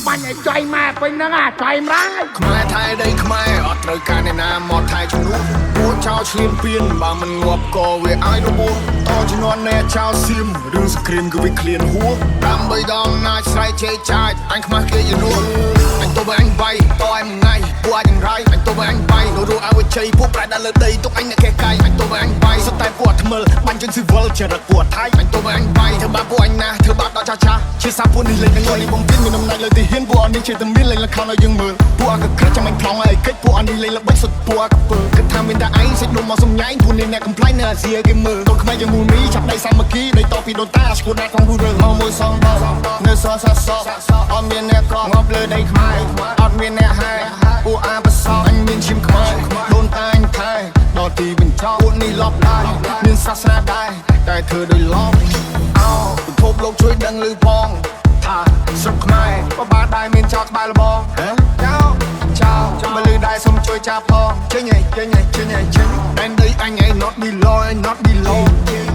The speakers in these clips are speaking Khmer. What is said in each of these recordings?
បាញ់ឲ្យចៃម៉ែពេញហ្នឹងចៃម្រាយខ្មែរថៃដីខ្មែរអត់ត្រូវការអ្នកណាមកថៃជំនួសពួកចោលឈ្លានពានបើមិនងាប់ក៏វាឲ្យរបួសតជំនាន់អ្នកចោលសៀមរឿងសង្គ្រាមគឺវាឃ្លានហួរដើម្បីដងណាចស្រែកជេរចាចអញខ្មាស់គេយនួនអញទៅបើអញបាយតឲ្យមួយថ្ងៃពួកអញយ៉ាងไรអញទៅបើអញបាយនៅរស់ឲ្យជ័យពួកប្រែដល់លើដីទុកអញអ្នកកែកាយអញទៅបើអញបាយសុទ្ធតែពួកថ្មិលបាញ់ជើងស៊ីវិលចរិតពួកថៃអញទៅបើអញបាយធ្វើបាបពួកអញណាធ្វើបាបដល់ចាស់ជាសាពួកនេះលេងនឹងនេះបំពេញមានដំណើរលើទីហ៊ានពួកអនេះជាតែមានលេងលខោឲ្យយើងមើលពួកអកក្រាច់ចាំអញប្លង់ឲ្យកិច្ចពួកអនេះលេងល្បិចសុទ្ធពួកអកពើគិតថាមានតែឯងសេចនំមកសំញ៉ៃពួកនេះអ្នកកំ pl នៅអាស៊ីគេមើលទៅខ្មែរយើងមូលមីចាប់ដៃសាមគ្គីដៃតពីដូនតាស្គូណាក្នុងរូរឿងមកមួយសងបោនៅសសសអត់មានអ្នកក្រងាប់លើដីខ្មែរអត់មានអ្នកហែពួកអាបសអញមានឈាមខ្មែរដូនតាអញថែដល់ទីបញ្ចប់ពួកនេះលប់ដែរមានសាសនាដែរតែធ្វើដោយឡំអោពិភពលោកជួយដឹងឮផងថាស្រុកខ្មែរបបាដែរមានចោលក្បែរលបងចោលចាំមកលឺដែរសុំជួយចាប់ផងចេញឯងចេញដែនដីអញឯង not below not below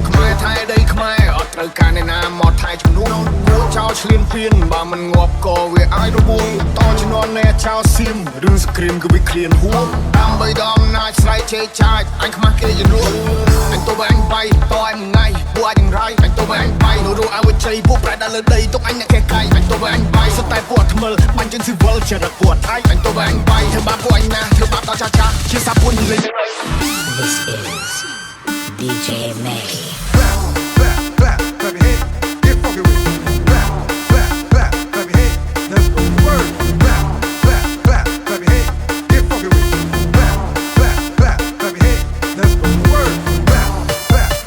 ខ្មែរថៃដីខ្មែរអត់ត្រូវការអ្នកណាមកថៃជំនួសពួកចោលឈ្លានពានបើមិនងាប់ក៏វាឲ្យរបួសតជំនាន់អ្នកចោលសៀមរឿងសង្គ្រាមគឺវាឃ្លានហួរដើម្បីដងណាចស្រែកជេរចាចអញខ្មាស់គេយនួនអញទៅបើអញបាយតឲ្យមួយថ្ងៃពួកអញយ៉ាងไรអញទៅបើអញបាយនៅរស់ឲ្យជ័យពួកប្រែដល់លើដីទុកអញអ្នកកែកាយអញទៅបើអញបាយសុទ្ធតែពួកថ្មិលបាញ់ជើងស៊ីវិលចរិតពួកថៃអញទៅបើអញបាយធ្វើបាបពួកអញណាធ្វើបាបដល់ចាស់ជាសាពួកនេះលេង This is DJ May. Clap, clap your head, get funky with it. Clap, clap your head, let's go to work. Clap, clap your head, get funky with it. Clap your head, let's go to work.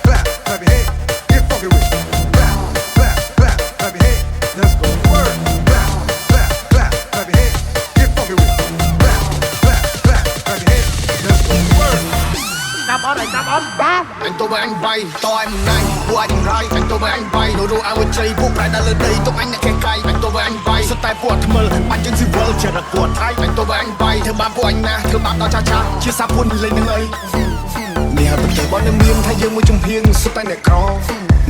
Clap your head, get funky with it. Clap your head, let's go to work. Clap your head, get funky with it. Clap your head, let's go to work. ចាប់អត់បាទអញទៅបើអញបាយតឲ្យមួយថ្ងៃពួកអញយ៉ាងไรអញទៅបើអញបាយនៅរស់ឲ្យជ័យពួកប្រែដល់លើដីទុកអញអ្នកកែកាយអញទៅបើអញបាយសុទ្ធតែពួកថ្មិលបាញ់ជើងស៊ីវិលចរិតពួកថៃអញទៅបើអញបាយធ្វើបាបពួកអញណាធ្វើបាបដល់ចាស់ជាសាពួកនេះលេងនឹងអីនេះហើយប្រទេសបងនឹងមានថាយើងមួយចំហៀងសុទ្ធតែអ្នកក្រ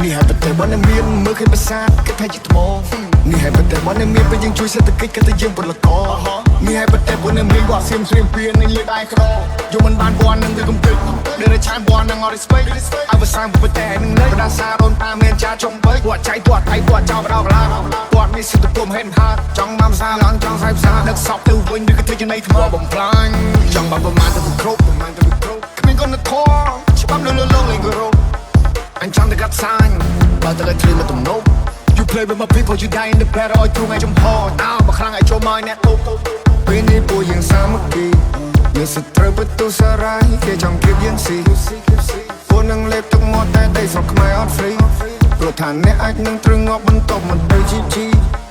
នេះហើយប្រទេសបងនឹងមានមើលឃើញប្រាសាទគេថាជាថ្មនេះហើយប្រទេសបងនឹងមានពេលយើងជួយសេដ្ឋកិច្ចគេថាយើងពលករនេះហើយប្រទេសបងនឹងមានវត្តសៀមស្រៀមពៀននឹងលើដៃក្រយកមិនបានបងនឹងទៅកំទេចដែលឆានបងនឹងអត់ respect អវសានប្រទេសនឹងលេបដាសារូនតាមានចាចំបីពួកចៃពួកថៃពួកចោលបដោកឡាពួកមានសិទ្ធិគុំហេតុហាត់ចង់មកផ្សារឡើងចង់សាយផ្សារដឹកសពទៅវិញឬក៏ធ្វើចំណៃថ្មបំផ្លាញចង់បានប្រមាណទៅគ្រប់គ្មានគាត់នៅធေါ်ច្បាប់លើលោកលេងគោរពអញចង់ទៅកាត់សាញបើទៅឲ្យធ្លីមកទំនប់ You play with my people you die in the battle ឲ្យទ្រូងឲ្យចំហតោបើខ្លាំងឲ្យចូលមកអ្នកទូពេលនេះពួកយើងសាមគ្គីមានសត្រូវបន្ទូសារ៉ៃគេចង់គៀបយើងស៊ីពួកនឹងលេបទឹកមាត់តែដីស្រុកខ្មែរអត់ free ព្រោះថាអ្នកអាចនឹងត្រឹងងាប់បន្ទប់មកទៅ GG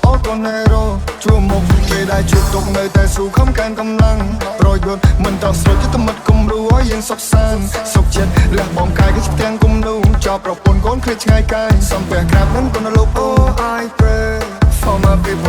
អូកូនហេរ៉ូជួមុខពេលដែលជួបទុកនៅតែស៊ូខំកើនកម្លាំងប្រយុទ្ធមិនតស្រុតយុទ្ធមិត្តគំរូឲ្យយើងសុខសាន្តសុខចិត្តលះបងកាយគឺផ្ទាំងគំនូចោលប្រពន្ធកូនឃ្លាតឆ្ងាយកាយសំពះក្រាបនឹងគុណលោក Oh I pray for my people